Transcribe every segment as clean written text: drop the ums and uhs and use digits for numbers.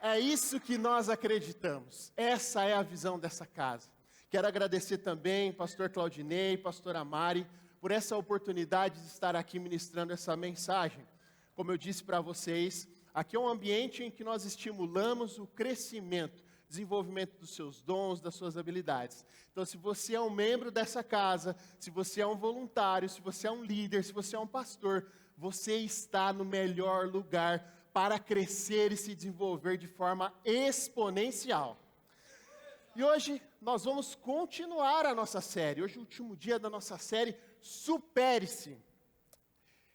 É isso que nós acreditamos. Essa é a visão dessa casa. Quero agradecer também, pastor Claudinei, pastora Mari, por essa oportunidade de estar aqui ministrando essa mensagem. Como eu disse para vocês, aqui é um ambiente em que nós estimulamos o crescimento, desenvolvimento dos seus dons, das suas habilidades. Então, se você é um membro dessa casa, se você é um voluntário, se você é um líder, se você é um pastor, você está no melhor lugar para crescer e se desenvolver de forma exponencial. E hoje nós vamos continuar a nossa série. Hoje é o último dia da nossa série, Supere-se.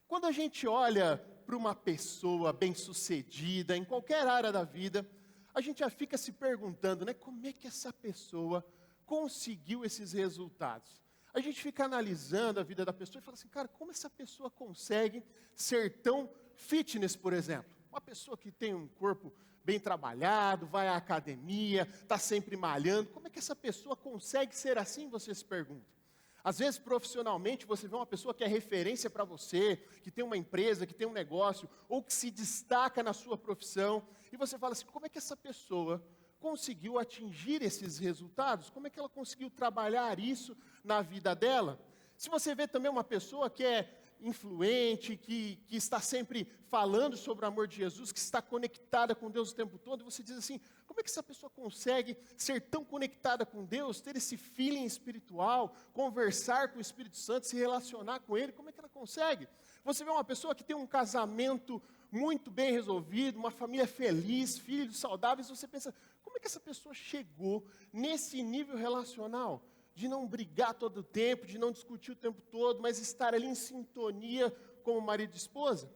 Quando a gente olha para uma pessoa bem-sucedida em qualquer área da vida, a gente já fica se perguntando, né, como é que essa pessoa conseguiu esses resultados? A gente fica analisando a vida da pessoa e fala assim, cara, como essa pessoa consegue ser tão fitness, por exemplo? Uma pessoa que tem um corpo bem trabalhado, vai à academia, está sempre malhando, como é que essa pessoa consegue ser assim, você se pergunta? Às vezes, profissionalmente, você vê uma pessoa que é referência para você, que tem uma empresa, que tem um negócio, ou que se destaca na sua profissão, e você fala assim, como é que essa pessoa conseguiu atingir esses resultados? Como é que ela conseguiu trabalhar isso na vida dela? Se você vê também uma pessoa que é influente, que está sempre falando sobre o amor de Jesus, que está conectada com Deus o tempo todo, e você diz assim, como é que essa pessoa consegue ser tão conectada com Deus, ter esse feeling espiritual, conversar com o Espírito Santo, se relacionar com Ele, como é que ela consegue? Você vê uma pessoa que tem um casamento muito bem resolvido, uma família feliz, filhos saudáveis, você pensa, como é que essa pessoa chegou nesse nível relacional? De não brigar todo o tempo, de não discutir o tempo todo, mas estar ali em sintonia como marido e esposa.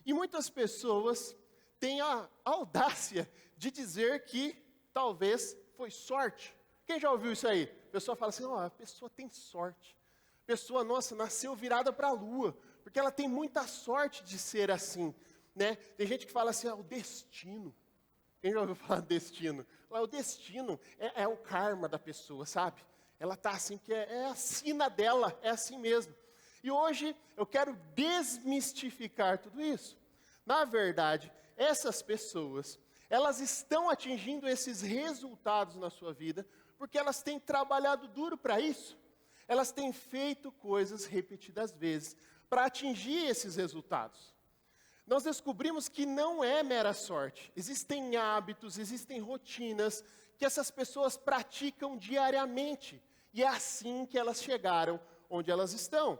E muitas pessoas têm a audácia de dizer que talvez foi sorte. Quem já ouviu isso aí? A pessoa fala assim, a pessoa tem sorte. A pessoa, nossa, nasceu virada para a lua, porque ela tem muita sorte de ser assim. Né? Tem gente que fala assim, o destino. Quem já ouviu falar destino? O destino é o karma da pessoa, sabe? Ela está assim, que é a sina dela, é assim mesmo. E hoje eu quero desmistificar tudo isso. Na verdade, essas pessoas, elas estão atingindo esses resultados na sua vida, porque elas têm trabalhado duro para isso. Elas têm feito coisas repetidas vezes para atingir esses resultados. Nós descobrimos que não é mera sorte. Existem hábitos, existem rotinas que essas pessoas praticam diariamente. E é assim que elas chegaram onde elas estão.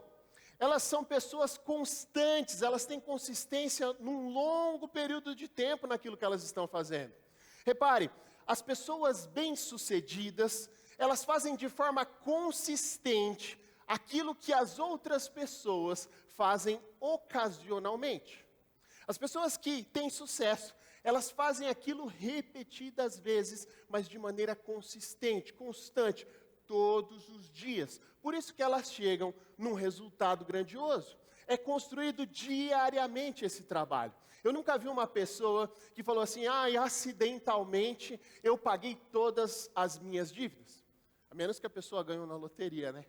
Elas são pessoas constantes, elas têm consistência num longo período de tempo naquilo que elas estão fazendo. Repare, as pessoas bem-sucedidas, elas fazem de forma consistente aquilo que as outras pessoas fazem ocasionalmente. As pessoas que têm sucesso, elas fazem aquilo repetidas vezes, mas de maneira consistente, constante, todos os dias. Por isso que elas chegam num resultado grandioso. É construído diariamente esse trabalho. Eu nunca vi uma pessoa que falou assim, acidentalmente eu paguei todas as minhas dívidas. A menos que a pessoa ganhou na loteria, né?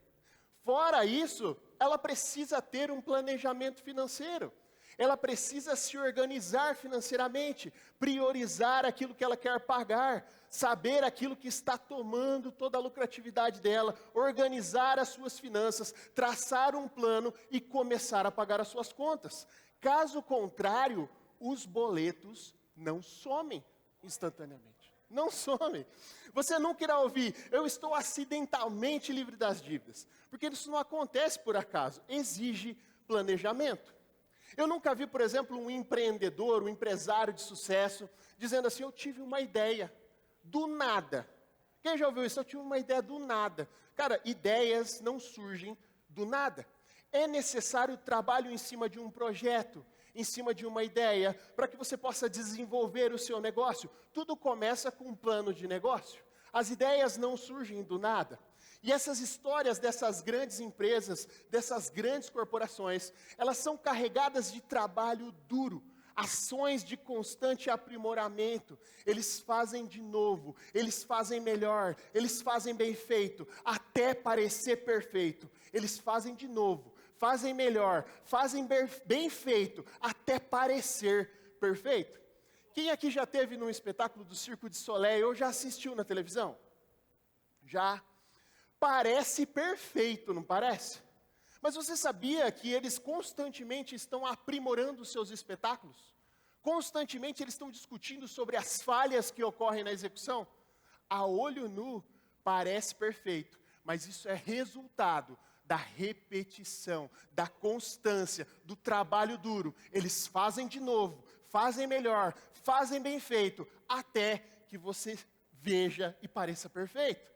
Fora isso, ela precisa ter um planejamento financeiro. Ela precisa se organizar financeiramente, priorizar aquilo que ela quer pagar, saber aquilo que está tomando toda a lucratividade dela, organizar as suas finanças, traçar um plano e começar a pagar as suas contas. Caso contrário, os boletos não somem instantaneamente. Não somem. Você nunca irá ouvir, eu estou acidentalmente livre das dívidas. Porque isso não acontece por acaso, exige planejamento. Eu nunca vi, por exemplo, um empreendedor, um empresário de sucesso, dizendo assim, eu tive uma ideia, do nada. Quem já ouviu isso? Eu tive uma ideia do nada. Cara, ideias não surgem do nada. É necessário trabalho em cima de um projeto, em cima de uma ideia, para que você possa desenvolver o seu negócio. Tudo começa com um plano de negócio. As ideias não surgem do nada. E essas histórias dessas grandes empresas, dessas grandes corporações, elas são carregadas de trabalho duro, ações de constante aprimoramento. Eles fazem de novo, eles fazem melhor, eles fazem bem feito, até parecer perfeito. Eles fazem de novo, fazem melhor, fazem bem feito, até parecer perfeito. Quem aqui já teve num espetáculo do Circo de Soleil ou já assistiu na televisão? Já. Parece perfeito, não parece? Mas você sabia que eles constantemente estão aprimorando os seus espetáculos? Constantemente eles estão discutindo sobre as falhas que ocorrem na execução? A olho nu parece perfeito, mas isso é resultado da repetição, da constância, do trabalho duro. Eles fazem de novo, fazem melhor, fazem bem feito, até que você veja e pareça perfeito.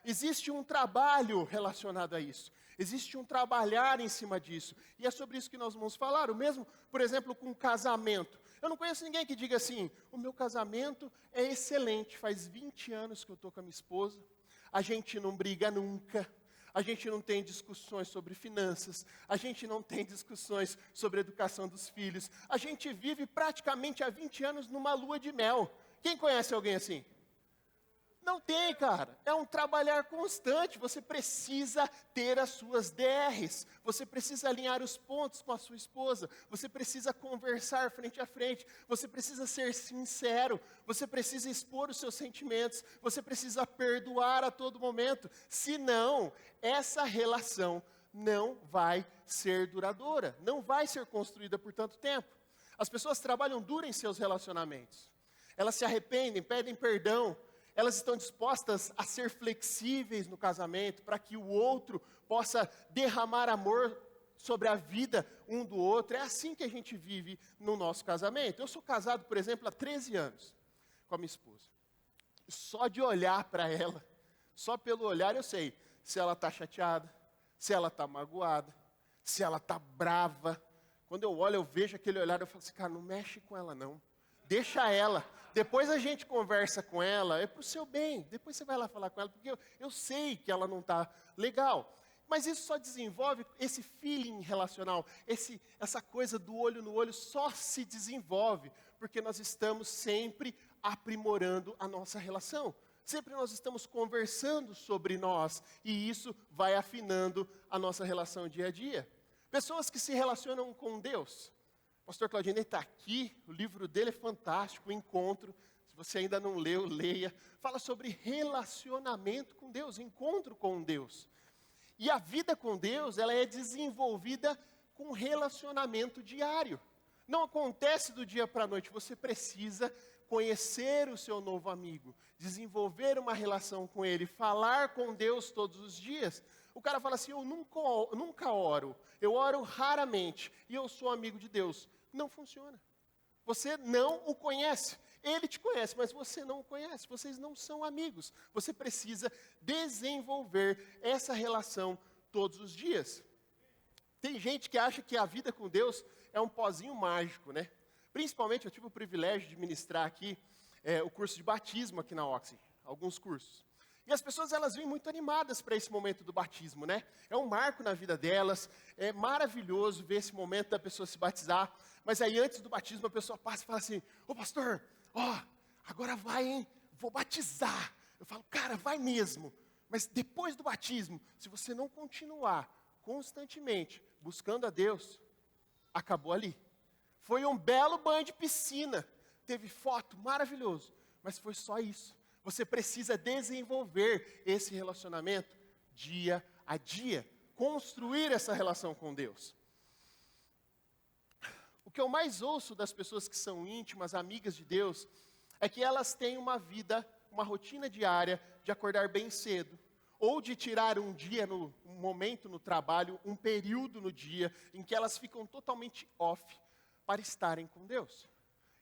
Existe um trabalho relacionado a isso. Existe um trabalhar em cima disso. E é sobre isso que nós vamos falar. O mesmo, por exemplo, com casamento. Eu não conheço ninguém que diga assim, o meu casamento é excelente, faz 20 anos que eu estou com a minha esposa, a gente não briga nunca, a gente não tem discussões sobre finanças, a gente não tem discussões sobre a educação dos filhos, a gente vive praticamente há 20 anos numa lua de mel. Quem conhece alguém assim? Não tem, cara. É um trabalhar constante. Você precisa ter as suas DRs. Você precisa alinhar os pontos com a sua esposa. Você precisa conversar frente a frente. Você precisa ser sincero. Você precisa expor os seus sentimentos. Você precisa perdoar a todo momento. Senão, essa relação não vai ser duradoura. Não vai ser construída por tanto tempo. As pessoas trabalham duro em seus relacionamentos. Elas se arrependem, pedem perdão. Elas estão dispostas a ser flexíveis no casamento, para que o outro possa derramar amor sobre a vida um do outro. É assim que a gente vive no nosso casamento. Eu sou casado, por exemplo, há 13 anos com a minha esposa. Só de olhar para ela, só pelo olhar eu sei se ela está chateada, se ela está magoada, se ela está brava. Quando eu olho, eu vejo aquele olhar, eu falo assim, cara, não mexe com ela não. Deixa ela. Depois a gente conversa com ela, é para o seu bem. Depois você vai lá falar com ela, porque eu sei que ela não está legal. Mas isso só desenvolve, esse feeling relacional, essa coisa do olho no olho só se desenvolve, porque nós estamos sempre aprimorando a nossa relação. Sempre nós estamos conversando sobre nós, e isso vai afinando a nossa relação dia a dia. Pessoas que se relacionam com Deus. O pastor Claudinei está aqui, o livro dele é fantástico, o Encontro. Se você ainda não leu, leia. Fala sobre relacionamento com Deus, encontro com Deus. E a vida com Deus, ela é desenvolvida com relacionamento diário. Não acontece do dia para a noite, você precisa conhecer o seu novo amigo, desenvolver uma relação com ele, falar com Deus todos os dias. O cara fala assim, eu nunca oro, eu oro raramente, e eu sou amigo de Deus. Não funciona. Você não o conhece. Ele te conhece, mas você não o conhece. Vocês não são amigos. Você precisa desenvolver essa relação todos os dias. Tem gente que acha que a vida com Deus é um pozinho mágico, né? Principalmente, eu tive o privilégio de ministrar aqui o curso de batismo aqui na Oxy, alguns cursos. E as pessoas, elas vêm muito animadas para esse momento do batismo, né? É um marco na vida delas, é maravilhoso ver esse momento da pessoa se batizar. Mas aí, antes do batismo, a pessoa passa e fala assim, ô pastor, agora vai, hein? Vou batizar. Eu falo, cara, vai mesmo. Mas depois do batismo, se você não continuar constantemente buscando a Deus, acabou ali. Foi um belo banho de piscina, teve foto, maravilhoso, mas foi só isso. Você precisa desenvolver esse relacionamento dia a dia, construir essa relação com Deus. O que eu mais ouço das pessoas que são íntimas, amigas de Deus, é que elas têm uma vida, uma rotina diária de acordar bem cedo, ou de tirar um dia, um momento no trabalho, um período no dia, em que elas ficam totalmente off para estarem com Deus.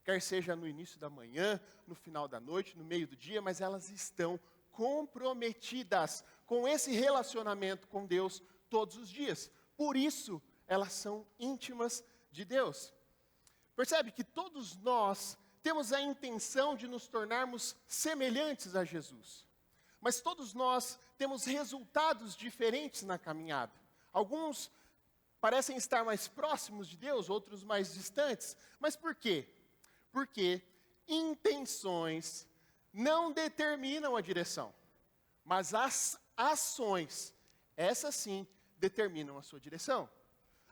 Quer seja no início da manhã, no final da noite, no meio do dia, mas elas estão comprometidas com esse relacionamento com Deus todos os dias. Por isso, elas são íntimas de Deus. Percebe que todos nós temos a intenção de nos tornarmos semelhantes a Jesus. Mas todos nós temos resultados diferentes na caminhada. Alguns parecem estar mais próximos de Deus, outros mais distantes. Mas por quê? Porque intenções não determinam a direção, mas as ações, essas sim, determinam a sua direção.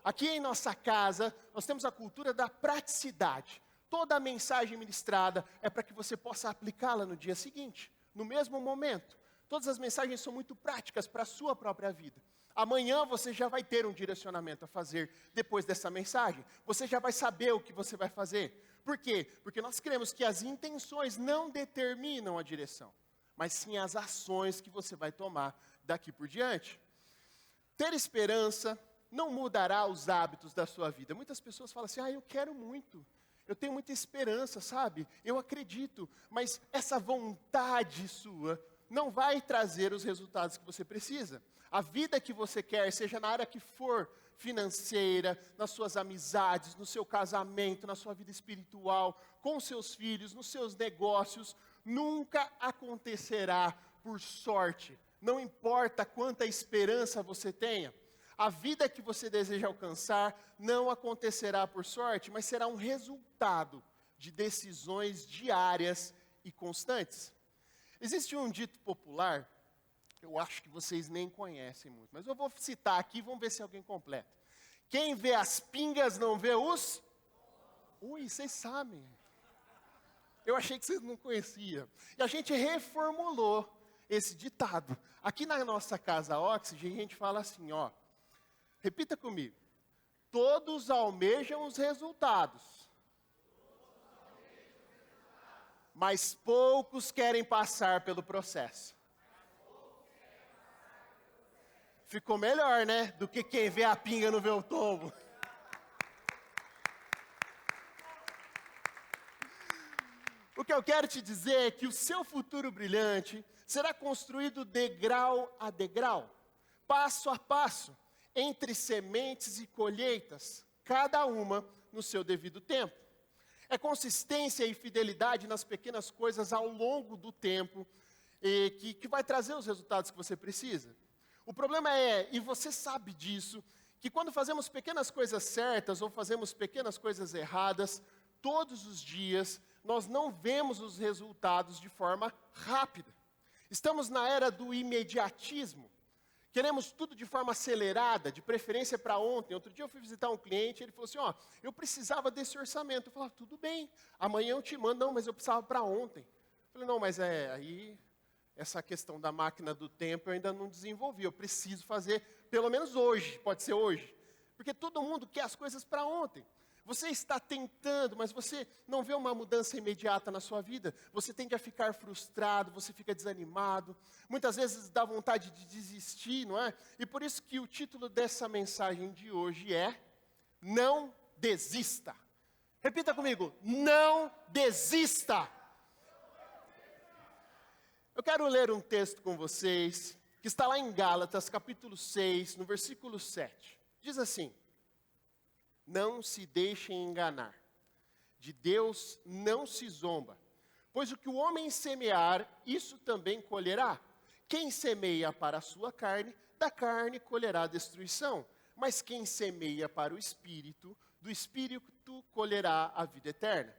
Aqui em nossa casa, nós temos a cultura da praticidade. Toda a mensagem ministrada é para que você possa aplicá-la no dia seguinte, no mesmo momento. Todas as mensagens são muito práticas para a sua própria vida. Amanhã você já vai ter um direcionamento a fazer depois dessa mensagem. Você já vai saber o que você vai fazer. Por quê? Porque nós cremos que as intenções não determinam a direção, mas sim as ações que você vai tomar daqui por diante. Ter esperança não mudará os hábitos da sua vida. Muitas pessoas falam assim, eu quero muito. Eu tenho muita esperança, sabe? Eu acredito, mas essa vontade sua não vai trazer os resultados que você precisa. A vida que você quer, seja na área que for, financeira, nas suas amizades, no seu casamento, na sua vida espiritual, com seus filhos, nos seus negócios, nunca acontecerá por sorte. Não importa quanta esperança você tenha. A vida que você deseja alcançar não acontecerá por sorte, mas será um resultado de decisões diárias e constantes. Existe um dito popular, eu acho que vocês nem conhecem muito, mas eu vou citar aqui, vamos ver se alguém completa. Quem vê as pingas não vê os... Ui, vocês sabem. Eu achei que vocês não conheciam. E a gente reformulou esse ditado. Aqui na nossa casa Oxygen, a gente fala assim, repita comigo. Todos almejam os resultados, mas poucos querem passar pelo processo. Ficou melhor, né? Do que quem vê a pinga não vê o tombo. O que eu quero te dizer é que o seu futuro brilhante será construído degrau a degrau, passo a passo, entre sementes e colheitas, cada uma no seu devido tempo. É consistência e fidelidade nas pequenas coisas ao longo do tempo que vai trazer os resultados que você precisa. O problema é, e você sabe disso, que quando fazemos pequenas coisas certas ou fazemos pequenas coisas erradas, todos os dias, nós não vemos os resultados de forma rápida. Estamos na era do imediatismo. Queremos tudo de forma acelerada, de preferência para ontem. Outro dia eu fui visitar um cliente, ele falou assim, eu precisava desse orçamento. Eu falei, tudo bem, amanhã eu te mando. Não, mas eu precisava para ontem. Eu falei, não, mas aí, essa questão da máquina do tempo eu ainda não desenvolvi. Eu preciso fazer, pelo menos hoje, pode ser hoje. Porque todo mundo quer as coisas para ontem. Você está tentando, mas você não vê uma mudança imediata na sua vida. Você tende a ficar frustrado, você fica desanimado. Muitas vezes dá vontade de desistir, não é? E por isso que o título dessa mensagem de hoje é Não Desista. Repita comigo, não desista. Eu quero ler um texto com vocês, que está lá em Gálatas, capítulo 6, no versículo 7. Diz assim: não se deixem enganar, de Deus não se zomba, pois o que o homem semear, isso também colherá. Quem semeia para a sua carne, da carne colherá destruição, mas quem semeia para o Espírito, do Espírito colherá a vida eterna.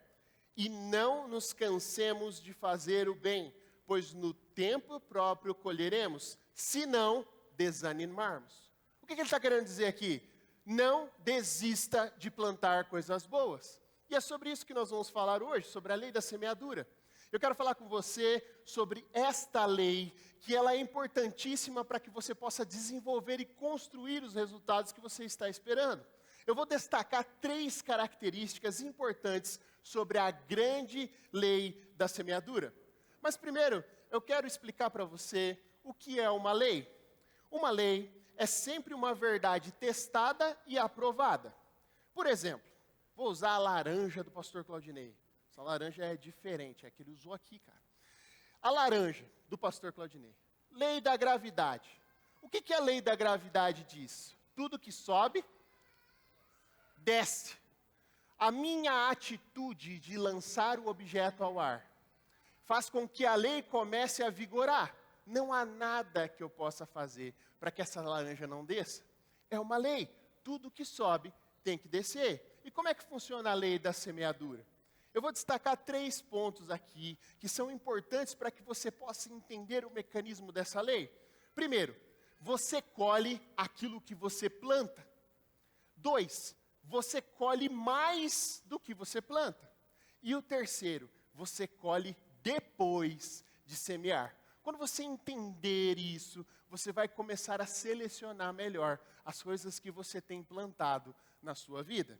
E não nos cansemos de fazer o bem, pois no tempo próprio colheremos, se não desanimarmos. O que ele está querendo dizer aqui? Não desista de plantar coisas boas. E é sobre isso que nós vamos falar hoje, sobre a lei da semeadura. Eu quero falar com você sobre esta lei, que ela é importantíssima para que você possa desenvolver e construir os resultados que você está esperando. Eu vou destacar 3 características importantes sobre a grande lei da semeadura. Mas primeiro, eu quero explicar para você o que é uma lei. Uma lei é sempre uma verdade testada e aprovada. Por exemplo, vou usar a laranja do pastor Claudinei. Essa laranja é diferente, é que ele usou aqui, cara. A laranja do pastor Claudinei. Lei da gravidade. O que a lei da gravidade diz? Tudo que sobe, desce. A minha atitude de lançar o objeto ao ar faz com que a lei comece a vigorar. Não há nada que eu possa fazer para que essa laranja não desça. É uma lei. Tudo que sobe tem que descer. E como é que funciona a lei da semeadura? Eu vou destacar 3 pontos aqui que são importantes para que você possa entender o mecanismo dessa lei. Primeiro, você colhe aquilo que você planta. 2, você colhe mais do que você planta. E o terceiro, você colhe depois de semear. Quando você entender isso, você vai começar a selecionar melhor as coisas que você tem plantado na sua vida.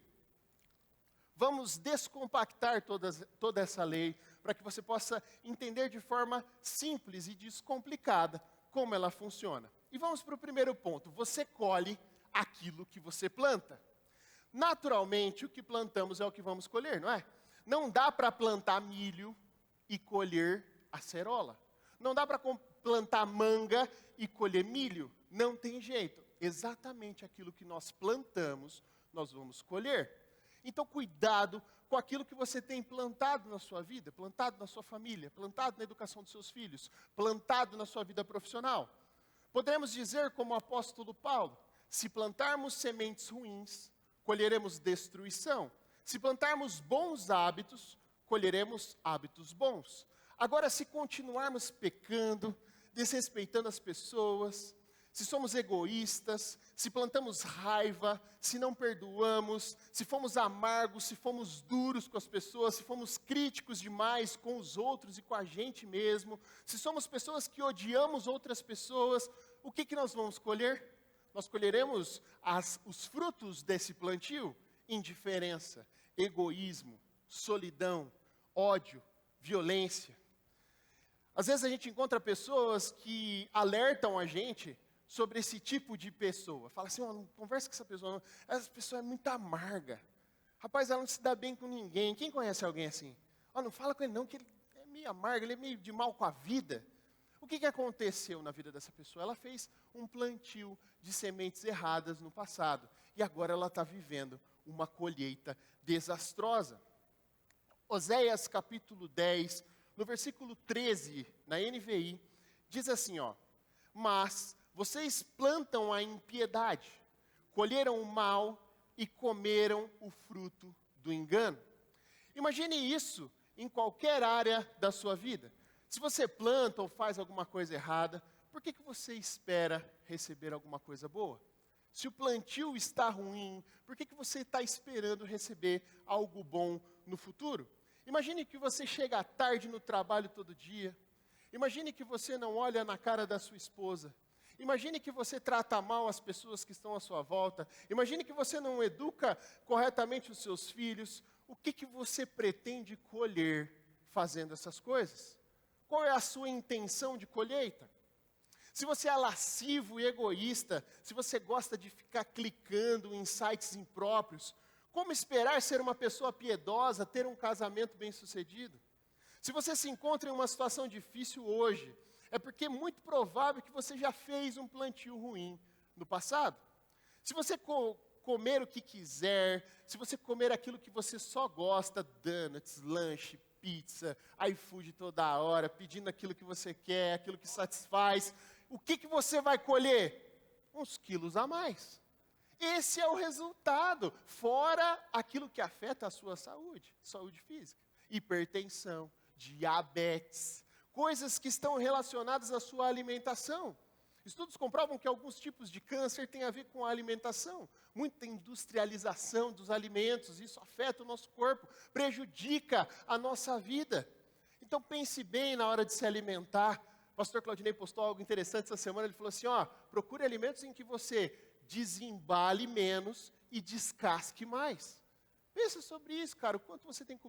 Vamos descompactar toda essa lei para que você possa entender de forma simples e descomplicada como ela funciona. E vamos para o primeiro ponto. Você colhe aquilo que você planta. Naturalmente, o que plantamos é o que vamos colher, não é? Não dá para plantar milho e colher acerola. Não dá para plantar manga e colher milho. Não tem jeito. Exatamente aquilo que nós plantamos, nós vamos colher. Então, cuidado com aquilo que você tem plantado na sua vida, plantado na sua família, plantado na educação dos seus filhos, plantado na sua vida profissional. Poderemos dizer, como o apóstolo Paulo, se plantarmos sementes ruins, colheremos destruição. Se plantarmos bons hábitos, colheremos hábitos bons. Agora, se continuarmos pecando, desrespeitando as pessoas, se somos egoístas, se plantamos raiva, se não perdoamos, se fomos amargos, se fomos duros com as pessoas, se fomos críticos demais com os outros e com a gente mesmo, se somos pessoas que odiamos outras pessoas, o que nós vamos colher? Nós colheremos os frutos desse plantio: indiferença, egoísmo, solidão, ódio, violência. Às vezes a gente encontra pessoas que alertam a gente sobre esse tipo de pessoa. Fala assim, não conversa com essa pessoa não. Essa pessoa é muito amarga. Rapaz, ela não se dá bem com ninguém. Quem conhece alguém assim? Não fala com ele não, que ele é meio amargo, ele é meio de mal com a vida. O que aconteceu na vida dessa pessoa? Ela fez um plantio de sementes erradas no passado. E agora ela está vivendo uma colheita desastrosa. Oséias capítulo 10, no versículo 13, na NVI, diz assim, mas vocês plantam a impiedade, colheram o mal e comeram o fruto do engano. Imagine isso em qualquer área da sua vida. Se você planta ou faz alguma coisa errada, por que você espera receber alguma coisa boa? Se o plantio está ruim, por que você está esperando receber algo bom no futuro? Imagine que você chega tarde no trabalho todo dia. Imagine que você não olha na cara da sua esposa. Imagine que você trata mal as pessoas que estão à sua volta. Imagine que você não educa corretamente os seus filhos. O que você pretende colher fazendo essas coisas? Qual é a sua intenção de colheita? Se você é lascivo e egoísta, se você gosta de ficar clicando em sites impróprios, como esperar ser uma pessoa piedosa, ter um casamento bem-sucedido? Se você se encontra em uma situação difícil hoje, é porque é muito provável que você já fez um plantio ruim no passado. Se você comer o que quiser, se você comer aquilo que você só gosta, donuts, lanche, pizza, iFood toda hora, pedindo aquilo que você quer, aquilo que satisfaz, o que você vai colher? Uns quilos a mais. Esse é o resultado, fora aquilo que afeta a sua saúde física, hipertensão, diabetes, coisas que estão relacionadas à sua alimentação. Estudos comprovam que alguns tipos de câncer têm a ver com a alimentação. Muita industrialização dos alimentos, isso afeta o nosso corpo, prejudica a nossa vida. Então pense bem na hora de se alimentar. O pastor Claudinei postou algo interessante essa semana, ele falou assim, procure alimentos em que você desembale menos e descasque mais. Pensa sobre isso, cara, o quanto você tem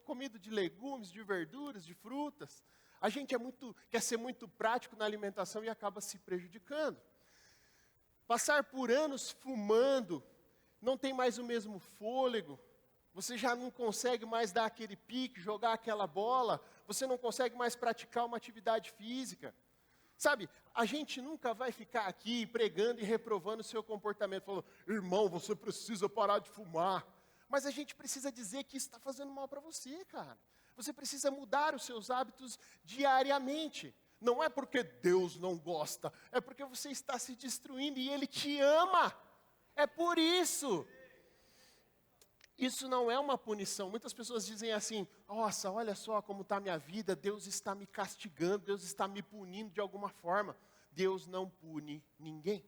comido de legumes, de verduras, de frutas. A gente quer ser muito prático na alimentação e acaba se prejudicando. Passar por anos fumando, não tem mais o mesmo fôlego, você já não consegue mais dar aquele pique, jogar aquela bola, você não consegue mais praticar uma atividade física. Sabe, a gente nunca vai ficar aqui pregando e reprovando o seu comportamento, falando, irmão, você precisa parar de fumar. Mas a gente precisa dizer que isso está fazendo mal para você, cara. Você precisa mudar os seus hábitos diariamente. Não é porque Deus não gosta, é porque você está se destruindo e Ele te ama. É por isso. Isso não é uma punição. Muitas pessoas dizem assim, nossa, olha só como está a minha vida, Deus está me castigando, Deus está me punindo de alguma forma. Deus não pune ninguém.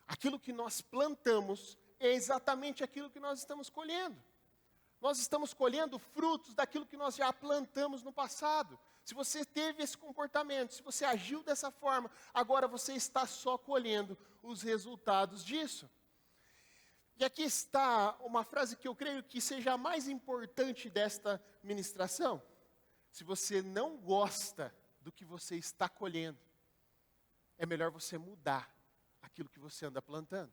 Aquilo que nós plantamos é exatamente aquilo que nós estamos colhendo. Nós estamos colhendo frutos daquilo que nós já plantamos no passado. Se você teve esse comportamento, se você agiu dessa forma, agora você está só colhendo os resultados disso. E aqui está uma frase que eu creio que seja a mais importante desta ministração. Se você não gosta do que você está colhendo, é melhor você mudar aquilo que você anda plantando.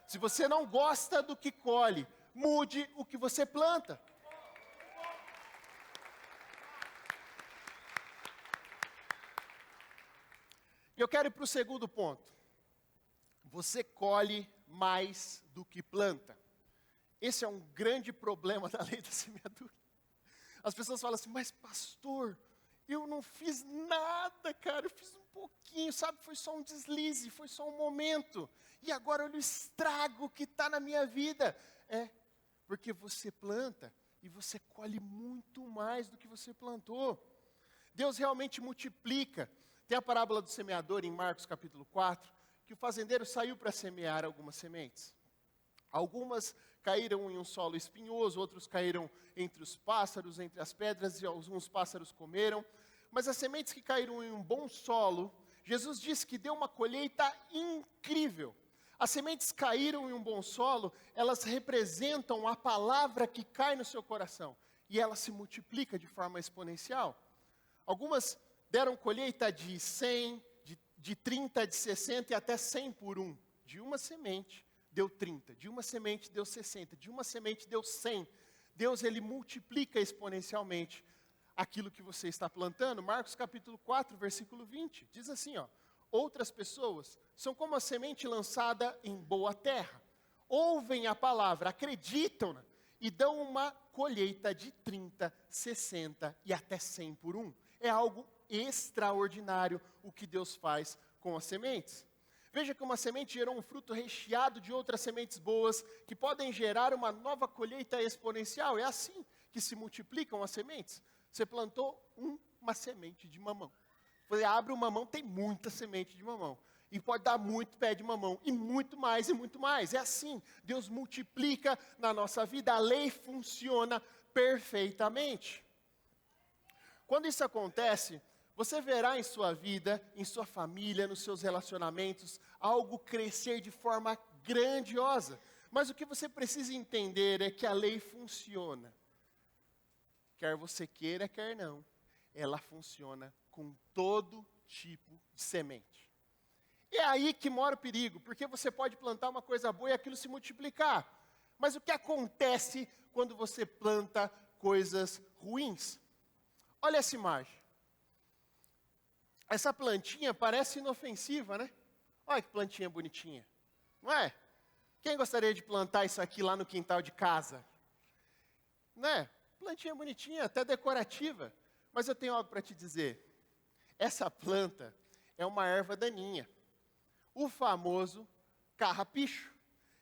Se você não gosta do que colhe, mude o que você planta. E eu quero ir para o segundo ponto. Você colhe mais do que planta. Esse é um grande problema da lei da semeadura. As pessoas falam assim, mas pastor, eu não fiz nada, cara, eu fiz um pouquinho, sabe, foi só um deslize, foi só um momento. E agora olha o estrago que está na minha vida. Porque você planta e você colhe muito mais do que você plantou. Deus realmente multiplica. Tem a parábola do semeador em Marcos capítulo 4, que o fazendeiro saiu para semear algumas sementes. Algumas caíram em um solo espinhoso, outros caíram entre os pássaros, entre as pedras, e alguns pássaros comeram. Mas as sementes que caíram em um bom solo, Jesus disse que deu uma colheita incrível. As sementes caíram em um bom solo, elas representam a palavra que cai no seu coração. E ela se multiplica de forma exponencial. Algumas deram colheita de 100, de 30, de 60 e até 100 por um. De uma semente deu 30, de uma semente deu 60, de uma semente deu 100. Deus, ele multiplica exponencialmente aquilo que você está plantando. Marcos capítulo 4, versículo 20, diz assim, outras pessoas são como a semente lançada em boa terra. Ouvem a palavra, acreditam-na e dão uma colheita de 30, 60 e até 100 por um. É algo extraordinário o que Deus faz com as sementes. Veja que uma semente gerou um fruto recheado de outras sementes boas, que podem gerar uma nova colheita exponencial. É assim que se multiplicam as sementes. Você plantou uma semente de mamão. Você abre o mamão, tem muita semente de mamão. E pode dar muito pé de mamão. E muito mais, e muito mais. É assim, Deus multiplica na nossa vida. A lei funciona perfeitamente. Quando isso acontece, você verá em sua vida, em sua família, nos seus relacionamentos, algo crescer de forma grandiosa. Mas o que você precisa entender é que a lei funciona. Quer você queira, quer não. Ela funciona com todo tipo de semente. E é aí que mora o perigo, porque você pode plantar uma coisa boa e aquilo se multiplicar. Mas o que acontece quando você planta coisas ruins? Olha essa imagem. Essa plantinha parece inofensiva, né? Olha que plantinha bonitinha. Não é? Quem gostaria de plantar isso aqui lá no quintal de casa? Não é? Plantinha bonitinha, até decorativa. Mas eu tenho algo para te dizer. Essa planta é uma erva daninha. O famoso carrapicho.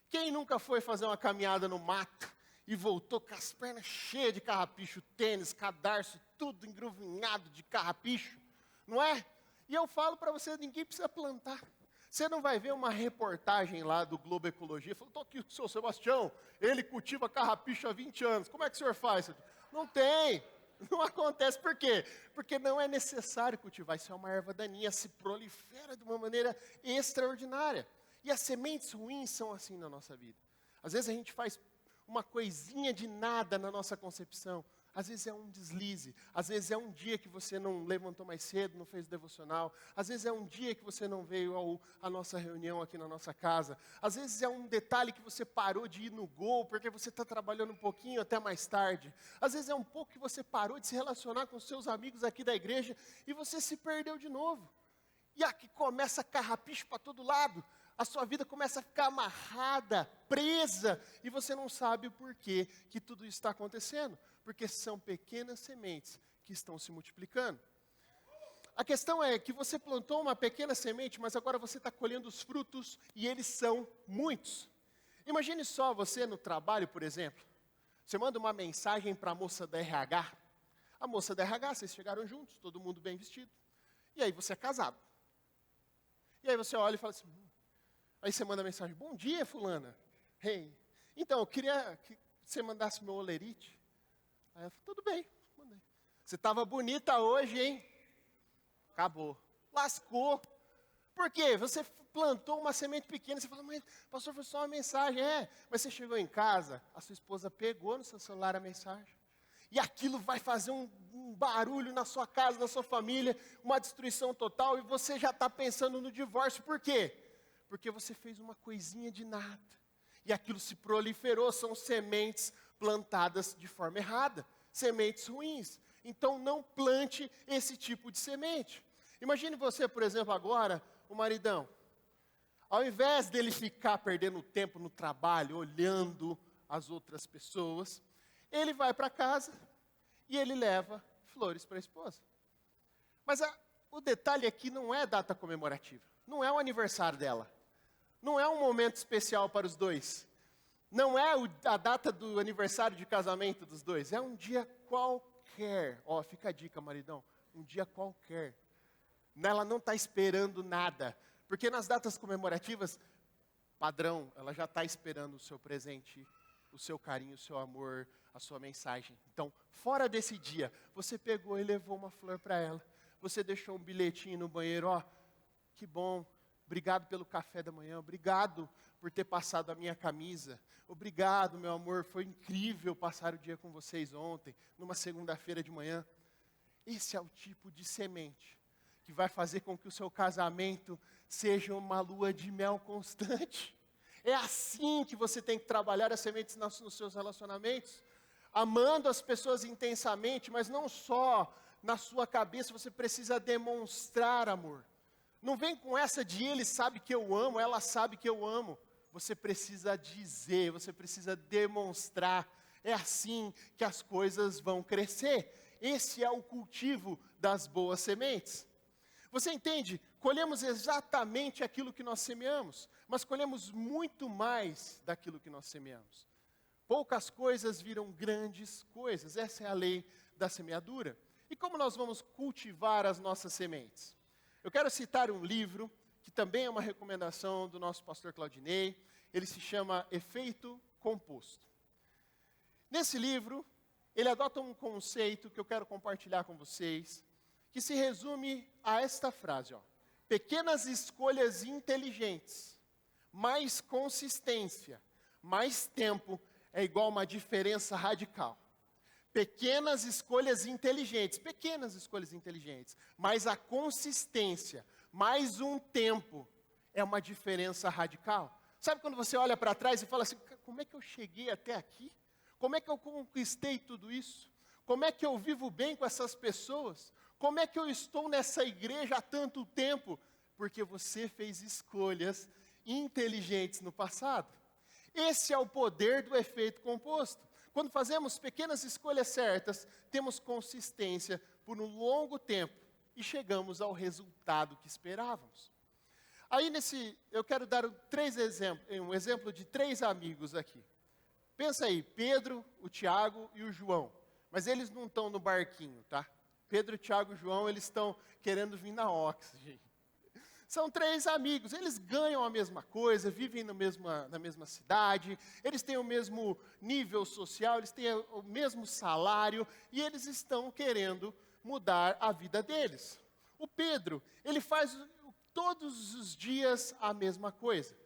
Quem nunca foi fazer uma caminhada no mato e voltou com as pernas cheias de carrapicho, tênis, cadarço, tudo engruvinhado de carrapicho? Não é? E eu falo para você, ninguém precisa plantar. Você não vai ver uma reportagem lá do Globo Ecologia, falando, estou aqui com o seu Sebastião, ele cultiva carrapicho há 20 anos, como é que o senhor faz? Não tem, não acontece, por quê? Porque não é necessário cultivar, isso é uma erva daninha, se prolifera de uma maneira extraordinária. E as sementes ruins são assim na nossa vida. Às vezes a gente faz uma coisinha de nada na nossa concepção. Às vezes é um deslize, às vezes é um dia que você não levantou mais cedo, não fez o devocional, às vezes é um dia que você não veio à nossa reunião aqui na nossa casa, às vezes é um detalhe que você parou de ir no gol, porque você está trabalhando um pouquinho até mais tarde, às vezes é um pouco que você parou de se relacionar com os seus amigos aqui da igreja, e você se perdeu de novo, e aqui começa carrapicho para todo lado, a sua vida começa a ficar amarrada, presa, e você não sabe o porquê que tudo isso está acontecendo. Porque são pequenas sementes que estão se multiplicando. A questão é que você plantou uma pequena semente, mas agora você está colhendo os frutos e eles são muitos. Imagine só você no trabalho, por exemplo. Você manda uma mensagem para a moça da RH. A moça da RH, vocês chegaram juntos, todo mundo bem vestido. E aí você é casado. E aí você olha e fala assim... Aí você manda mensagem, bom dia fulana. Hey, então eu queria que você mandasse meu olerite. Aí ela falou, tudo bem, mandei. Você estava bonita hoje, hein? Acabou. Lascou. Por quê? Você plantou uma semente pequena, você fala, mas pastor, foi só uma mensagem. Mas você chegou em casa, a sua esposa pegou no seu celular a mensagem. E aquilo vai fazer um barulho na sua casa, na sua família, uma destruição total, e você já está pensando no divórcio. Por quê? Porque você fez uma coisinha de nada. E aquilo se proliferou, são sementes plantadas de forma errada, sementes ruins. Então não plante esse tipo de semente. Imagine você, por exemplo, agora, o maridão. Ao invés dele ficar perdendo tempo no trabalho, olhando as outras pessoas, ele vai para casa e ele leva flores para a esposa. Mas o detalhe aqui não é data comemorativa, não é o aniversário dela, não é um momento especial para os dois, não é a data do aniversário de casamento dos dois, é um dia qualquer. Fica a dica, maridão, um dia qualquer. Ela não está esperando nada, porque nas datas comemorativas, padrão, ela já está esperando o seu presente, o seu carinho, o seu amor, a sua mensagem. Então, fora desse dia, você pegou e levou uma flor para ela. Você deixou um bilhetinho no banheiro, que bom, obrigado pelo café da manhã, obrigado por ter passado a minha camisa, obrigado, meu amor, foi incrível passar o dia com vocês ontem, numa segunda-feira de manhã. Esse é o tipo de semente que vai fazer com que o seu casamento seja uma lua de mel constante. É assim que você tem que trabalhar as sementes nos seus relacionamentos, amando as pessoas intensamente, mas não só na sua cabeça, você precisa demonstrar amor. Não vem com essa de ele sabe que eu amo, ela sabe que eu amo. Você precisa dizer, você precisa demonstrar. É assim que as coisas vão crescer. Esse é o cultivo das boas sementes. Você entende? Colhemos exatamente aquilo que nós semeamos, mas colhemos muito mais daquilo que nós semeamos. Poucas coisas viram grandes coisas, essa é a lei da semeadura. E como nós vamos cultivar as nossas sementes? Eu quero citar um livro, que também é uma recomendação do nosso pastor Claudinei, ele se chama Efeito Composto. Nesse livro, ele adota um conceito que eu quero compartilhar com vocês, que se resume a esta frase, pequenas escolhas inteligentes, mais consistência, mais tempo, é igual a uma diferença radical. Pequenas escolhas inteligentes, mas a consistência, mais um tempo, é uma diferença radical. Sabe quando você olha para trás e fala assim, como é que eu cheguei até aqui? Como é que eu conquistei tudo isso? Como é que eu vivo bem com essas pessoas? Como é que eu estou nessa igreja há tanto tempo? Porque você fez escolhas inteligentes no passado. Esse é o poder do efeito composto. Quando fazemos pequenas escolhas certas, temos consistência por um longo tempo e chegamos ao resultado que esperávamos. Aí eu quero dar um exemplo de 3 amigos aqui. Pensa aí, Pedro, o Tiago e o João. Mas eles não estão no barquinho, tá? Pedro, Tiago e João, eles estão querendo vir na Oxygen. São 3 amigos, eles ganham a mesma coisa, vivem na mesma cidade, eles têm o mesmo nível social, eles têm o mesmo salário, e eles estão querendo mudar a vida deles. O Pedro, ele faz todos os dias a mesma coisa.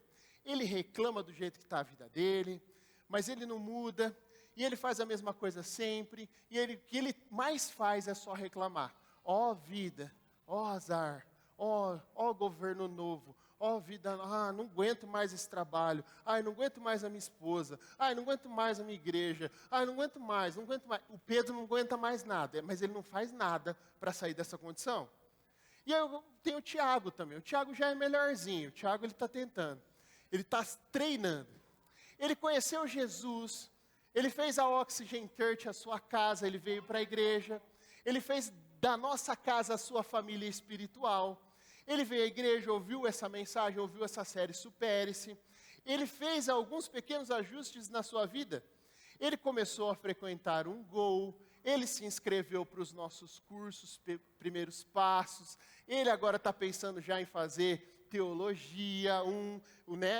Ele reclama do jeito que está a vida dele, mas ele não muda, e ele faz a mesma coisa sempre, e o que ele mais faz é só reclamar. Vida, azar, governo novo, vida, não aguento mais esse trabalho, não aguento mais a minha esposa, não aguento mais a minha igreja, não aguento mais. O Pedro não aguenta mais nada, mas ele não faz nada para sair dessa condição. E aí eu tenho o Tiago também, o Tiago já é melhorzinho, o Tiago ele está tentando, ele está treinando. Ele conheceu Jesus, ele fez a Oxygen Church a sua casa, ele veio para a igreja, ele fez da nossa casa a sua família espiritual, ele veio à igreja, ouviu essa mensagem, ouviu essa série Supere-se, ele fez alguns pequenos ajustes na sua vida, ele começou a frequentar um Go, ele se inscreveu para os nossos cursos, primeiros passos, ele agora está pensando já em fazer teologia,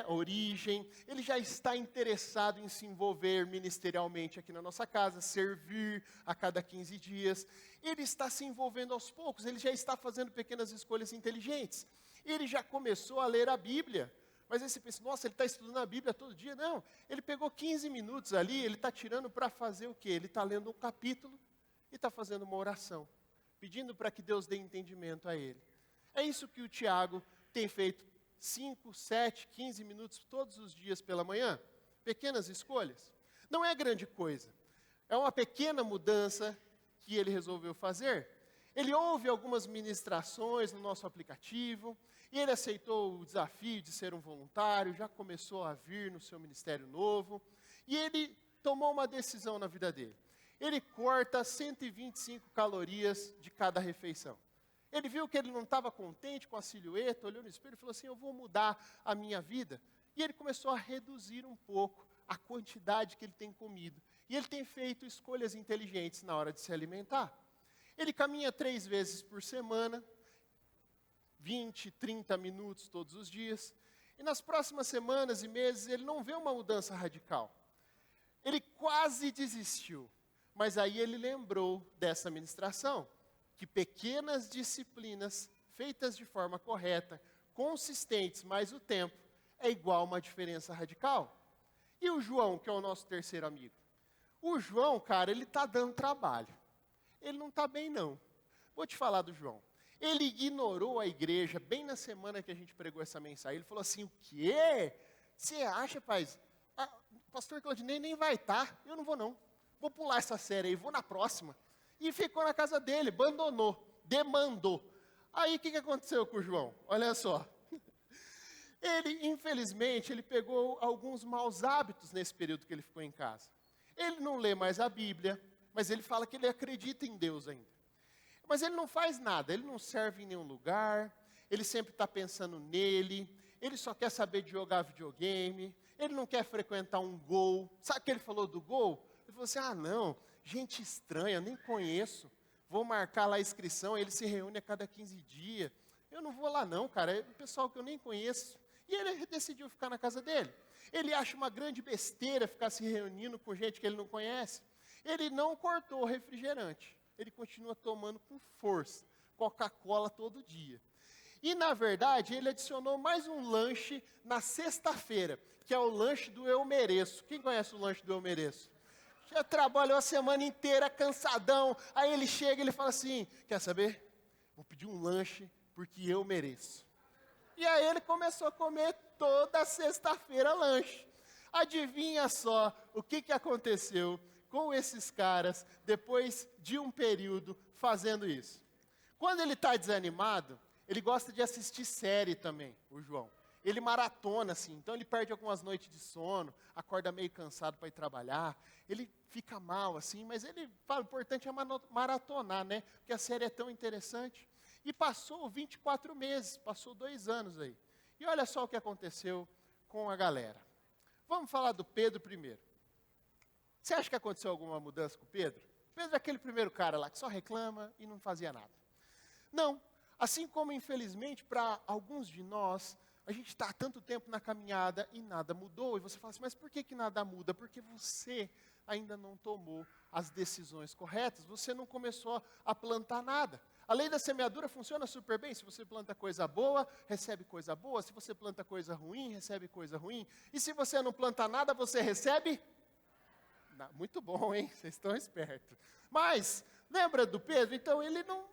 origem. Ele já está interessado em se envolver ministerialmente aqui na nossa casa, servir a cada 15 dias. Ele está se envolvendo aos poucos, ele já está fazendo pequenas escolhas inteligentes. Ele já começou a ler a Bíblia. Mas aí você pensa, nossa, ele está estudando a Bíblia todo dia? Não, ele pegou 15 minutos ali, ele está tirando para fazer o quê? Ele está lendo um capítulo e está fazendo uma oração, pedindo para que Deus dê entendimento a ele. É isso que o Tiago tem feito 5, 7, 15 minutos todos os dias pela manhã. Pequenas escolhas. Não é grande coisa. É uma pequena mudança que ele resolveu fazer. Ele ouve algumas ministrações no nosso aplicativo, e ele aceitou o desafio de ser um voluntário, já começou a vir no seu ministério novo, e ele tomou uma decisão na vida dele. Ele corta 125 calorias de cada refeição. Ele viu que ele não estava contente com a silhueta, olhou no espelho e falou assim, eu vou mudar a minha vida. E ele começou a reduzir um pouco a quantidade que ele tem comido. E ele tem feito escolhas inteligentes na hora de se alimentar. Ele caminha 3 vezes por semana, 20, 30 minutos todos os dias. E nas próximas semanas e meses ele não vê uma mudança radical. Ele quase desistiu. Mas aí ele lembrou dessa ministração, que pequenas disciplinas feitas de forma correta, consistentes, mais o tempo, é igual a uma diferença radical. E o João, que é o nosso terceiro amigo? O João, cara, ele está dando trabalho. Ele não está bem, não. Vou te falar do João. Ele ignorou a igreja bem na semana que a gente pregou essa mensagem. Ele falou assim, o quê? Você acha, pai? O pastor Claudinei nem vai estar. Eu não vou, não. Vou pular essa série aí, vou na próxima. E ficou na casa dele, abandonou, demandou. Aí o que aconteceu com o João? Olha só. Ele, infelizmente, ele pegou alguns maus hábitos nesse período que ele ficou em casa. Ele não lê mais a Bíblia, mas ele fala que ele acredita em Deus ainda. Mas ele não faz nada, ele não serve em nenhum lugar, ele sempre está pensando nele, ele só quer saber de jogar videogame, ele não quer frequentar um gol. Sabe o que ele falou do gol? Ele falou assim, não, gente estranha, nem conheço, vou marcar lá a inscrição, ele se reúne a cada 15 dias. Eu não vou lá não, cara, é um pessoal que eu nem conheço. E ele decidiu ficar na casa dele. Ele acha uma grande besteira ficar se reunindo com gente que ele não conhece. Ele não cortou o refrigerante. Ele continua tomando com força Coca-Cola todo dia. E, na verdade, ele adicionou mais um lanche na sexta-feira, que é o lanche do Eu Mereço. Quem conhece o lanche do Eu Mereço? Já trabalhou a semana inteira, cansadão. Aí ele chega e ele fala assim, quer saber? Vou pedir um lanche porque eu mereço. E aí ele começou a comer toda sexta-feira lanche. Adivinha só o que aconteceu com esses caras, depois de um período fazendo isso. Quando ele está desanimado, ele gosta de assistir série também, o João. Ele maratona, assim, então ele perde algumas noites de sono, acorda meio cansado para ir trabalhar, ele fica mal, assim, mas ele fala, o importante é maratonar, né? Porque a série é tão interessante. E passou 24 meses, passou 2 anos aí. E olha só o que aconteceu com a galera. Vamos falar do Pedro primeiro. Você acha que aconteceu alguma mudança com o Pedro? Pedro é aquele primeiro cara lá que só reclama e não fazia nada. Não. Assim como, infelizmente, para alguns de nós, a gente está há tanto tempo na caminhada e nada mudou. E você fala assim, mas por que nada muda? Porque você ainda não tomou as decisões corretas. Você não começou a plantar nada. A lei da semeadura funciona super bem. Se você planta coisa boa, recebe coisa boa. Se você planta coisa ruim, recebe coisa ruim. E se você não planta nada, você recebe... Muito bom, hein? Vocês estão espertos. Mas, lembra do Pedro? Então, ele não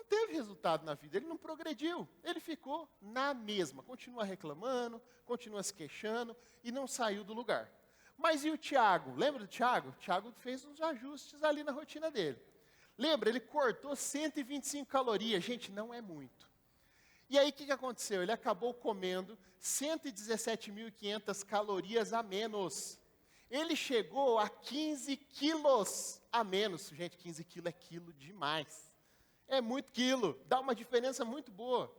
teve resultado na vida, ele não progrediu. Ele ficou na mesma, continua reclamando, continua se queixando e não saiu do lugar. Mas e o Tiago? Lembra do Tiago? O Tiago fez uns ajustes ali na rotina dele. Lembra? Ele cortou 125 calorias. Gente, não é muito. E aí, o que aconteceu? Ele acabou comendo 117.500 calorias a menos. Ele chegou a 15 quilos a menos. Gente, 15 quilos é quilo demais. É muito quilo, dá uma diferença muito boa.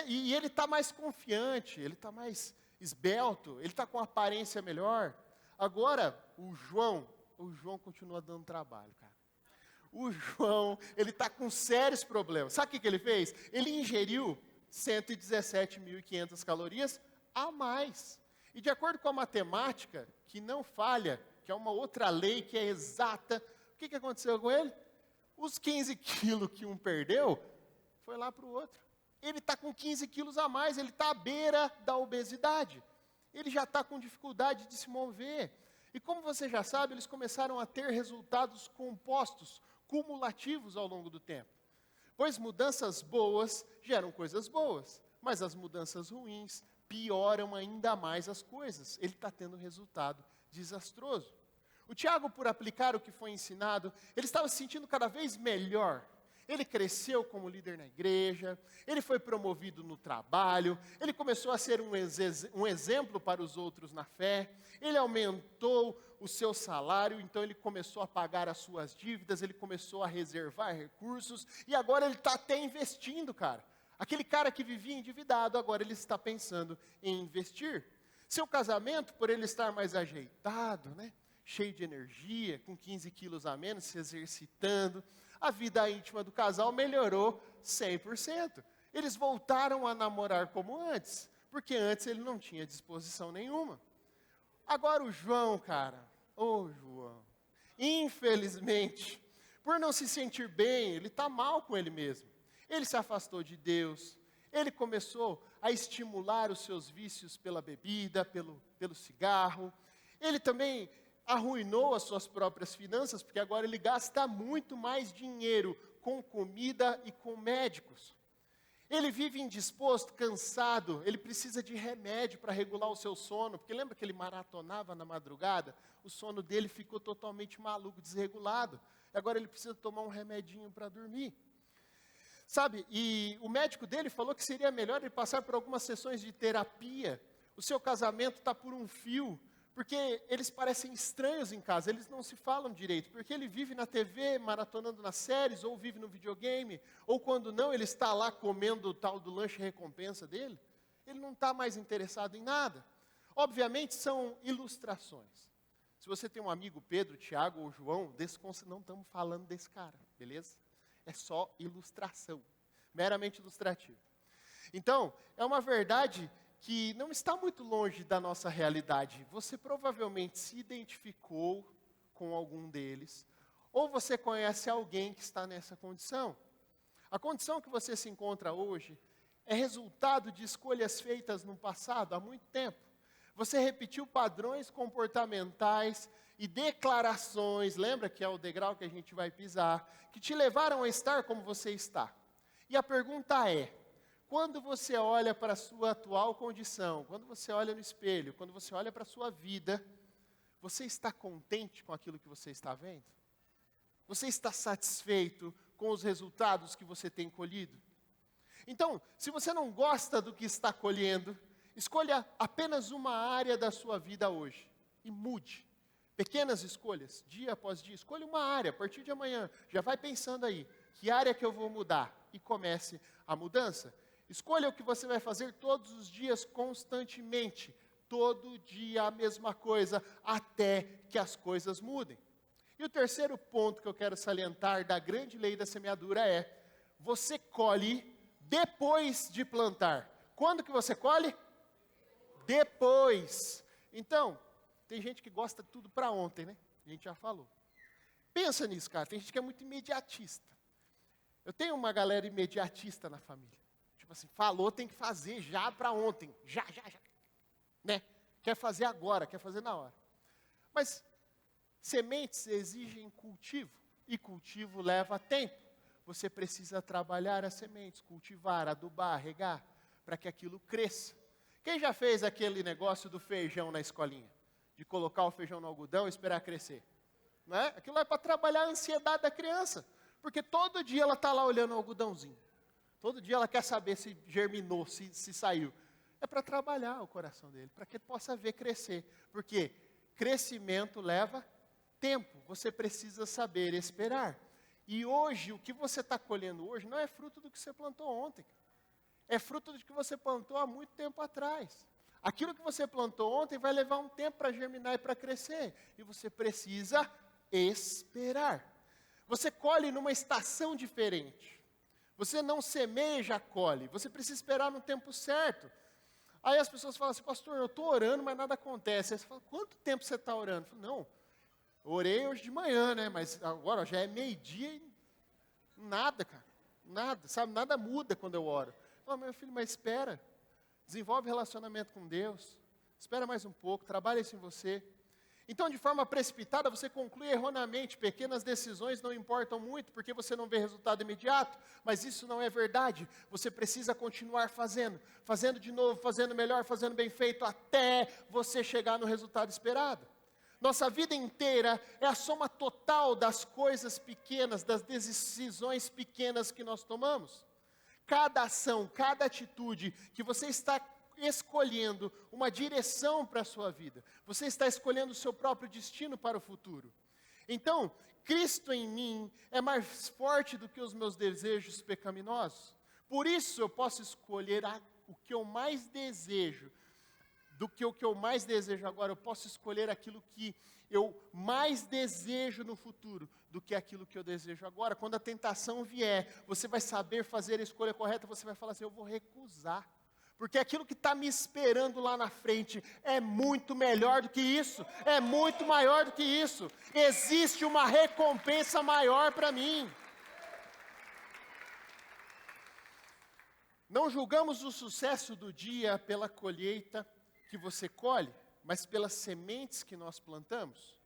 E ele está mais confiante, ele está mais esbelto, ele está com aparência melhor. Agora, o João continua dando trabalho, cara. O João, ele está com sérios problemas. Sabe o que ele fez? Ele ingeriu 117.500 calorias a mais. E de acordo com a matemática, que não falha, que é uma outra lei que é exata, o que aconteceu com ele? Os 15 quilos que um perdeu, foi lá para o outro. Ele está com 15 quilos a mais, ele está à beira da obesidade. Ele já está com dificuldade de se mover. E como você já sabe, eles começaram a ter resultados compostos, cumulativos ao longo do tempo. Pois mudanças boas geram coisas boas, mas as mudanças ruins pioram ainda mais as coisas. Ele está tendo resultado desastroso. O Tiago, por aplicar o que foi ensinado, ele estava se sentindo cada vez melhor. Ele cresceu como líder na igreja, ele foi promovido no trabalho, ele começou a ser um exemplo para os outros na fé, ele aumentou o seu salário, então ele começou a pagar as suas dívidas, ele começou a reservar recursos, e agora ele está até investindo, cara. Aquele cara que vivia endividado, agora ele está pensando em investir. Seu casamento, por ele estar mais ajeitado, né? Cheio de energia, com 15 quilos a menos, se exercitando, a vida íntima do casal melhorou 100%. Eles voltaram a namorar como antes, porque antes ele não tinha disposição nenhuma. Agora o João, cara, João, infelizmente, por não se sentir bem, ele está mal com ele mesmo. Ele se afastou de Deus, ele começou a estimular os seus vícios pela bebida, pelo cigarro. Ele também arruinou as suas próprias finanças, porque agora ele gasta muito mais dinheiro com comida e com médicos. Ele vive indisposto, cansado, ele precisa de remédio para regular o seu sono, porque lembra que ele maratonava na madrugada? O sono dele ficou totalmente maluco, desregulado. Agora ele precisa tomar um remedinho para dormir. Sabe, e o médico dele falou que seria melhor ele passar por algumas sessões de terapia. O seu casamento está por um fio, porque eles parecem estranhos em casa, eles não se falam direito, porque ele vive na TV, maratonando nas séries, ou vive no videogame, ou quando não, ele está lá comendo o tal do lanche recompensa dele, ele não está mais interessado em nada. Obviamente são ilustrações. Se você tem um amigo, Pedro, Tiago ou João, não estamos falando desse cara, beleza? É só ilustração, meramente ilustrativo. Então, é uma verdade que não está muito longe da nossa realidade. Você provavelmente se identificou com algum deles, ou você conhece alguém que está nessa condição. A condição que você se encontra hoje é resultado de escolhas feitas no passado, há muito tempo. Você repetiu padrões comportamentais e declarações, lembra que é o degrau que a gente vai pisar, que te levaram a estar como você está. E a pergunta é: quando você olha para a sua atual condição, quando você olha no espelho, quando você olha para a sua vida, você está contente com aquilo que você está vendo? Você está satisfeito com os resultados que você tem colhido? Então, se você não gosta do que está colhendo, escolha apenas uma área da sua vida hoje e mude. Pequenas escolhas, dia após dia, escolha uma área, a partir de amanhã, já vai pensando aí, que área que eu vou mudar? E comece a mudança. Escolha o que você vai fazer todos os dias, constantemente. Todo dia a mesma coisa, até que as coisas mudem. E o terceiro ponto que eu quero salientar da grande lei da semeadura é: você colhe depois de plantar. Quando que você colhe? Depois. Então, tem gente que gosta de tudo para ontem, né? A gente já falou. Pensa nisso, cara. Tem gente que é muito imediatista. Eu tenho uma galera imediatista na família. Tipo assim, falou, tem que fazer já para ontem. Já. Né? Quer fazer agora, quer fazer na hora. Mas sementes exigem cultivo. E cultivo leva tempo. Você precisa trabalhar as sementes, cultivar, adubar, regar, para que aquilo cresça. Quem já fez aquele negócio do feijão na escolinha? De colocar o feijão no algodão e esperar crescer? Não é? Aquilo é para trabalhar a ansiedade da criança. Porque todo dia ela está lá olhando o algodãozinho. Todo dia ela quer saber se germinou, se saiu. É para trabalhar o coração dele, para que ele possa ver crescer. Porque crescimento leva tempo. Você precisa saber esperar. E hoje, o que você está colhendo hoje não é fruto do que você plantou ontem. É fruto do que você plantou há muito tempo atrás. Aquilo que você plantou ontem vai levar um tempo para germinar e para crescer. E você precisa esperar. Você colhe numa estação diferente. Você não semeia e já colhe. Você precisa esperar no tempo certo. Aí as pessoas falam assim, pastor, eu estou orando, mas nada acontece. Aí você fala, quanto tempo você está orando? Eu falo, não, orei hoje de manhã, né? Mas agora já é meio-dia e nada, cara. Nada, sabe? Nada muda quando eu oro. Eu falo, meu filho, mas espera. Desenvolve relacionamento com Deus. Espera mais um pouco, trabalha isso em você. Então, de forma precipitada, você conclui erroneamente, pequenas decisões não importam muito, porque você não vê resultado imediato, mas isso não é verdade. Você precisa continuar fazendo de novo, fazendo melhor, fazendo bem feito, até você chegar no resultado esperado. Nossa vida inteira é a soma total das coisas pequenas, das decisões pequenas que nós tomamos. Cada ação, cada atitude que você está escolhendo uma direção para a sua vida. Você está escolhendo o seu próprio destino para o futuro. Então, Cristo em mim é mais forte do que os meus desejos pecaminosos. Por isso eu posso escolher o que eu mais desejo. Do que o que eu mais desejo agora, eu posso escolher aquilo que eu mais desejo no futuro, do que aquilo que eu desejo agora. Quando a tentação vier, você vai saber fazer a escolha correta, você vai falar assim, eu vou recusar. Porque aquilo que está me esperando lá na frente é muito melhor do que isso, é muito maior do que isso. Existe uma recompensa maior para mim. Não julgamos o sucesso do dia pela colheita que você colhe, mas pelas sementes que nós plantamos.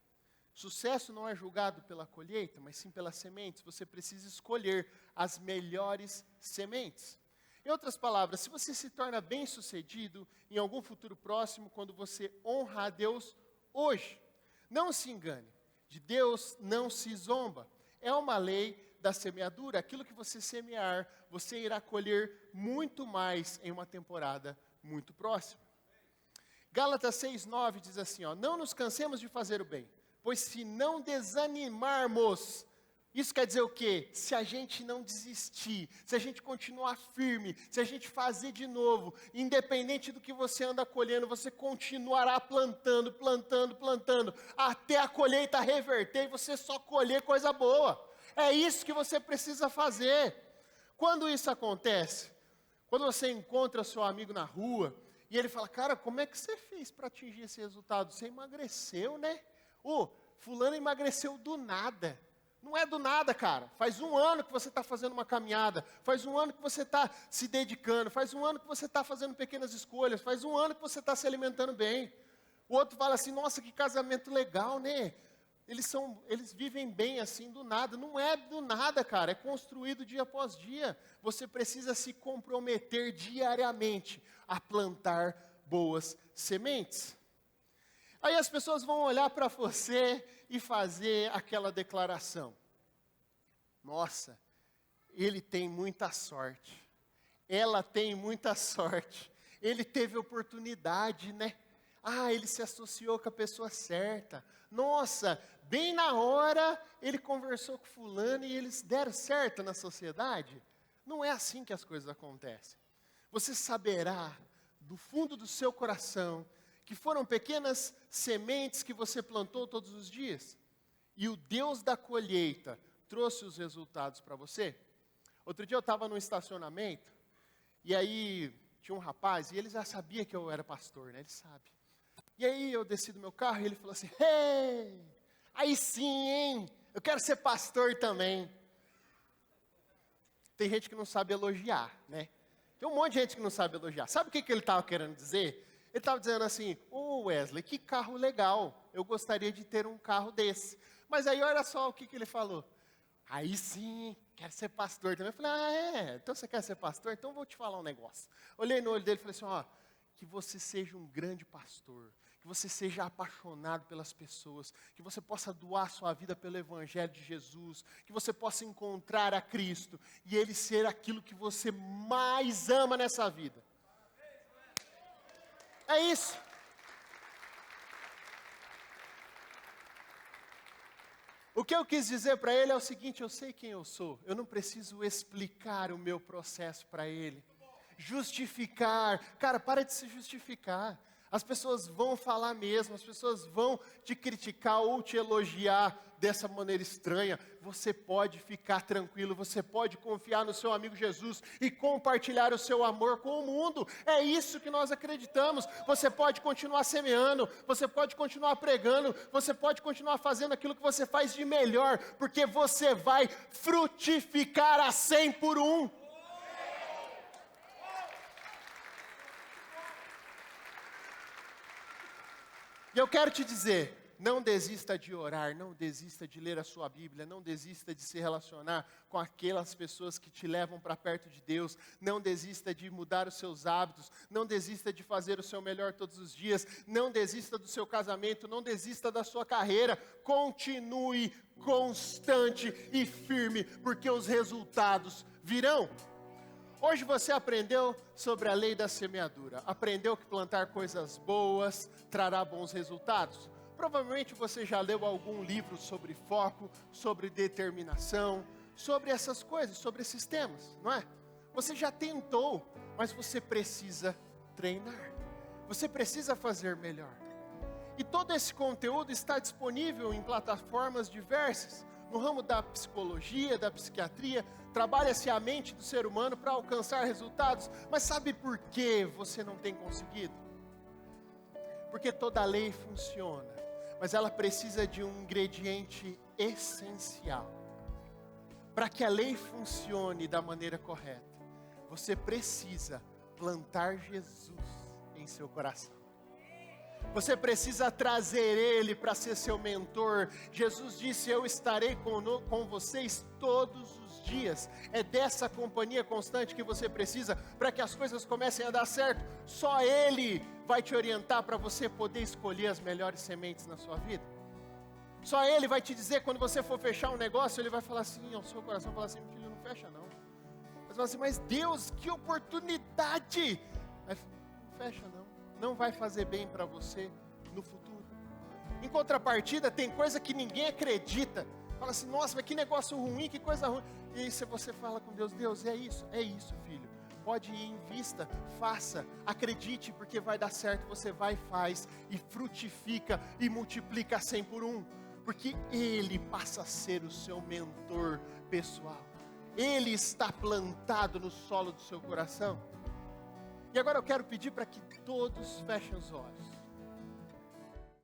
Sucesso não é julgado pela colheita, mas sim pelas sementes. Você precisa escolher as melhores sementes. Em outras palavras, se você se torna bem-sucedido em algum futuro próximo, quando você honra a Deus hoje, não se engane, de Deus não se zomba. É uma lei da semeadura, aquilo que você semear, você irá colher muito mais em uma temporada muito próxima. Gálatas 6:9 diz assim, não nos cansemos de fazer o bem, pois se não desanimarmos, isso quer dizer o quê? Se a gente não desistir, se a gente continuar firme, se a gente fazer de novo, independente do que você anda colhendo, você continuará plantando, até a colheita reverter e você só colher coisa boa. É isso que você precisa fazer. Quando isso acontece, quando você encontra seu amigo na rua, e ele fala, cara, como é que você fez para atingir esse resultado? Você emagreceu, né? Fulano emagreceu do nada. Não é do nada, cara. Faz um ano que você está fazendo uma caminhada. Faz um ano que você está se dedicando. Faz um ano que você está fazendo pequenas escolhas. Faz um ano que você está se alimentando bem. O outro fala assim, nossa, que casamento legal, né? Eles vivem bem assim do nada. Não é do nada, cara. É construído dia após dia. Você precisa se comprometer diariamente a plantar boas sementes. Aí as pessoas vão olhar para você e fazer aquela declaração. Nossa, ele tem muita sorte. Ela tem muita sorte. Ele teve oportunidade, né? Ele se associou com a pessoa certa. Nossa, bem na hora ele conversou com fulano e eles deram certo na sociedade. Não é assim que as coisas acontecem. Você saberá do fundo do seu coração que foram pequenas sementes que você plantou todos os dias. E o Deus da colheita trouxe os resultados para você. Outro dia eu estava no estacionamento, e aí tinha um rapaz, e ele já sabia que eu era pastor, né? Ele sabe. E aí eu desci do meu carro, e ele falou assim, hey, aí sim, hein? Eu quero ser pastor também. Tem gente que não sabe elogiar, né? Tem um monte de gente que não sabe elogiar. Sabe o que ele estava querendo dizer? Ele estava dizendo assim, Wesley, que carro legal, eu gostaria de ter um carro desse. Mas aí olha só o que ele falou. Aí sim, quero ser pastor também. Eu falei, então você quer ser pastor? Então eu vou te falar um negócio. Olhei no olho dele e falei assim, que você seja um grande pastor, que você seja apaixonado pelas pessoas, que você possa doar sua vida pelo Evangelho de Jesus, que você possa encontrar a Cristo e Ele ser aquilo que você mais ama nessa vida. É isso. O que eu quis dizer para ele é o seguinte, eu sei quem eu sou, eu não preciso explicar o meu processo para ele, justificar, cara, para de se justificar, as pessoas vão falar mesmo, as pessoas vão te criticar ou te elogiar dessa maneira estranha, você pode ficar tranquilo, você pode confiar no seu amigo Jesus e compartilhar o seu amor com o mundo. É isso que nós acreditamos. Você pode continuar semeando, você pode continuar pregando, você pode continuar fazendo aquilo que você faz de melhor, porque você vai frutificar a 100 por 1. E eu quero te dizer, não desista de orar, não desista de ler a sua Bíblia, não desista de se relacionar com aquelas pessoas que te levam para perto de Deus, não desista de mudar os seus hábitos, não desista de fazer o seu melhor todos os dias, não desista do seu casamento, não desista da sua carreira, continue constante e firme, porque os resultados virão. Hoje você aprendeu sobre a lei da semeadura, aprendeu que plantar coisas boas trará bons resultados. Provavelmente você já leu algum livro sobre foco, sobre determinação, sobre essas coisas, sobre esses temas, não é? Você já tentou, mas você precisa treinar, você precisa fazer melhor. E todo esse conteúdo está disponível em plataformas diversas. No ramo da psicologia, da psiquiatria, trabalha-se a mente do ser humano para alcançar resultados. Mas sabe por que você não tem conseguido? Porque toda lei funciona, mas ela precisa de um ingrediente essencial. Para que a lei funcione da maneira correta, você precisa plantar Jesus em seu coração. Você precisa trazer Ele para ser seu mentor. Jesus disse, eu estarei com vocês todos os dias. É dessa companhia constante que você precisa para que as coisas comecem a dar certo. Só Ele vai te orientar para você poder escolher as melhores sementes na sua vida. Só Ele vai te dizer, quando você for fechar um negócio, Ele vai falar assim, ao seu coração, falar assim, filho, não fecha não. Você fala assim, mas Deus, que oportunidade. Não fecha não. Não vai fazer bem para você no futuro. Em contrapartida, tem coisa que ninguém acredita. Fala assim, nossa, mas que negócio ruim, que coisa ruim. E aí você fala com Deus, Deus, é isso, filho. Pode ir, invista, faça, acredite, porque vai dar certo. Você vai, faz e frutifica e multiplica 100 por 1. Porque Ele passa a ser o seu mentor pessoal. Ele está plantado no solo do seu coração. E agora eu quero pedir para que todos fechem os olhos.